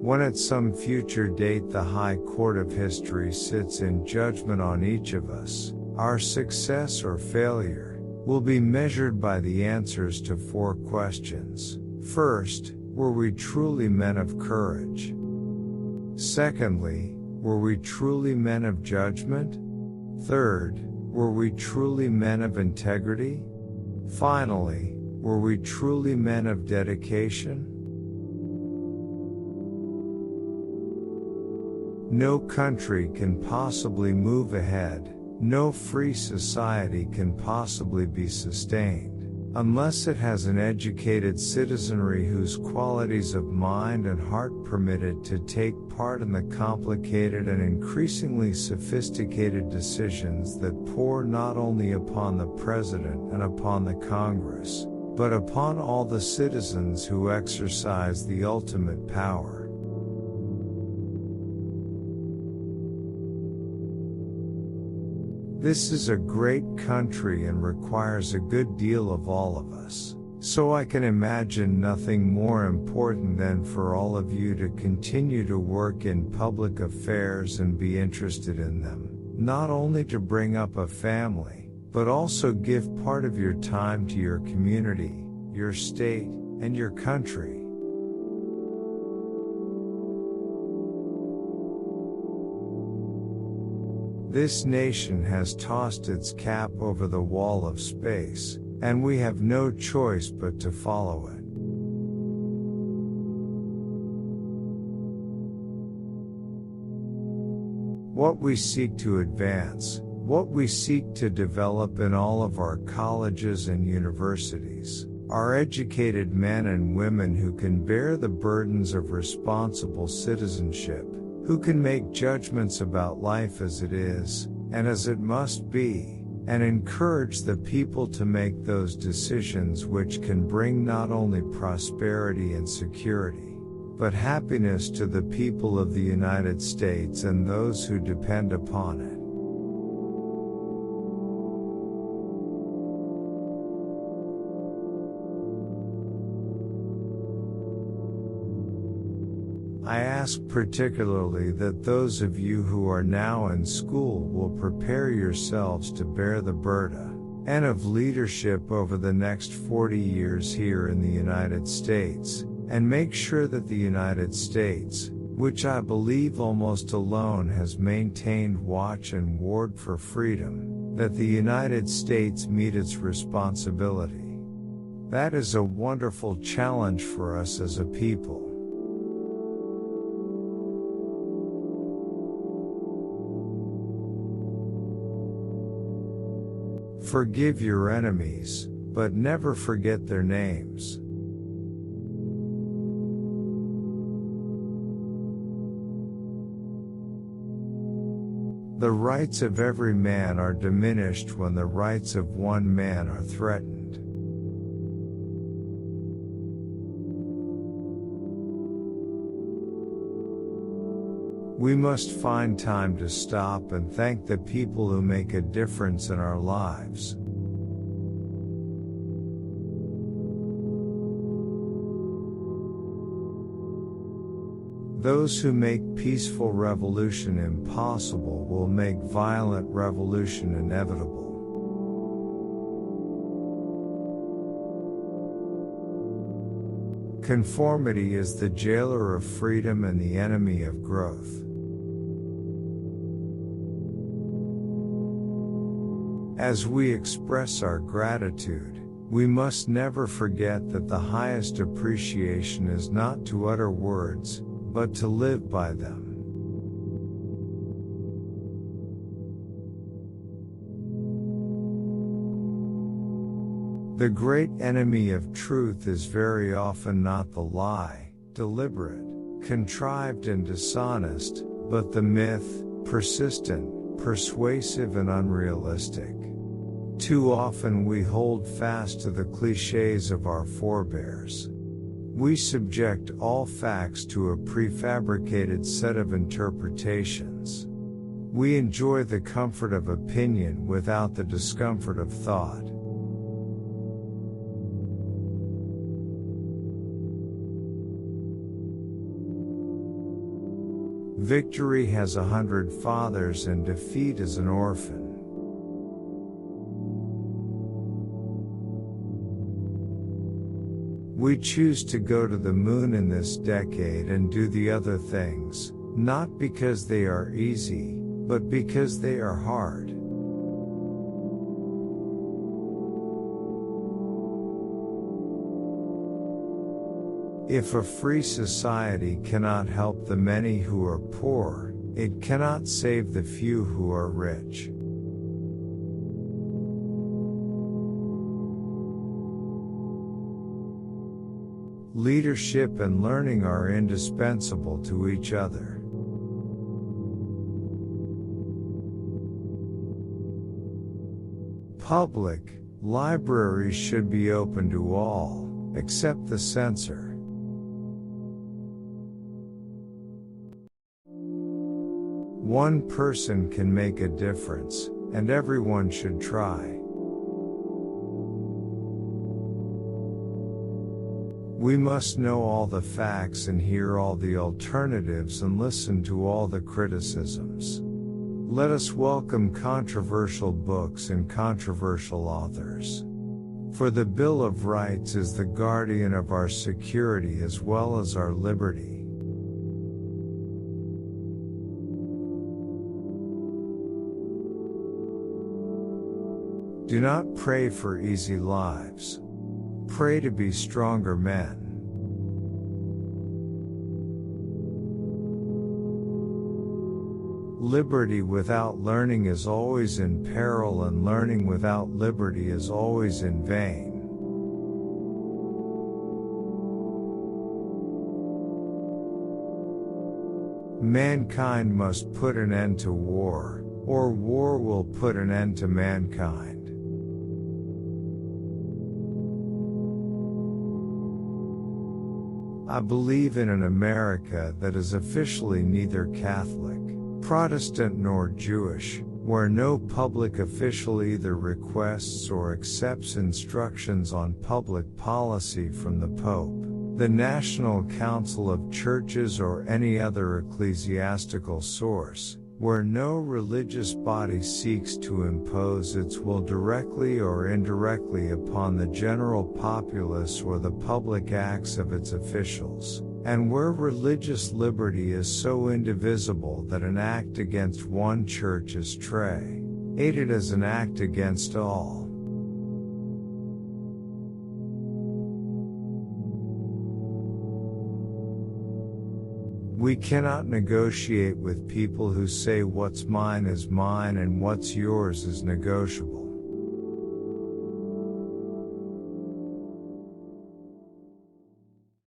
When at some future date the High Court of History sits in judgment on each of us, our success or failure will be measured by the answers to 4 questions. First, were we truly men of courage? Secondly, were we truly men of judgment? Third, were we truly men of integrity? Finally, were we truly men of dedication? No country can possibly move ahead, no free society can possibly be sustained, unless it has an educated citizenry whose qualities of mind and heart permit it to take part in the complicated and increasingly sophisticated decisions that pour not only upon the President and upon the Congress, but upon all the citizens who exercise the ultimate power. This is a great country and requires a good deal of all of us. So I can imagine nothing more important than for all of you to continue to work in public affairs and be interested in them, not only to bring up a family, but also give part of your time to your community, your state, and your country. This nation has tossed its cap over the wall of space, and we have no choice but to follow it. What we seek to advance, what we seek to develop in all of our colleges and universities, are educated men and women who can bear the burdens of responsible citizenship, who can make judgments about life as it is, and as it must be, and encourage the people to make those decisions which can bring not only prosperity and security, but happiness to the people of the United States and those who depend upon it. I ask particularly that those of you who are now in school will prepare yourselves to bear the burden and of leadership over the next 40 years here in the United States, and make sure that the United States, which I believe almost alone has maintained watch and ward for freedom, that the United States meet its responsibility. That is a wonderful challenge for us as a people. Forgive your enemies, but never forget their names. The rights of every man are diminished when the rights of one man are threatened. We must find time to stop and thank the people who make a difference in our lives. Those who make peaceful revolution impossible will make violent revolution inevitable. Conformity is the jailer of freedom and the enemy of growth. As we express our gratitude, we must never forget that the highest appreciation is not to utter words, but to live by them. The great enemy of truth is very often not the lie, deliberate, contrived and dishonest, but the myth, persistent, persuasive and unrealistic. Too often we hold fast to the clichés of our forebears. We subject all facts to a prefabricated set of interpretations. We enjoy the comfort of opinion without the discomfort of thought. Victory has 100 fathers and defeat is an orphan. We choose to go to the moon in this decade and do the other things, not because they are easy, but because they are hard. If a free society cannot help the many who are poor, it cannot save the few who are rich. Leadership and learning are indispensable to each other. Public libraries should be open to all, except the censor. One person can make a difference, and everyone should try. We must know all the facts and hear all the alternatives and listen to all the criticisms. Let us welcome controversial books and controversial authors. For the Bill of Rights is the guardian of our security as well as our liberty. Do not pray for easy lives. Pray to be stronger men. Liberty without learning is always in peril, and learning without liberty is always in vain. Mankind must put an end to war, or war will put an end to mankind. I believe in an America that is officially neither Catholic, Protestant nor Jewish, where no public official either requests or accepts instructions on public policy from the Pope, the National Council of Churches, or any other ecclesiastical source, where no religious body seeks to impose its will directly or indirectly upon the general populace or the public acts of its officials, and where religious liberty is so indivisible that an act against one church is treated as an act against all. We cannot negotiate with people who say what's mine is mine and what's yours is negotiable.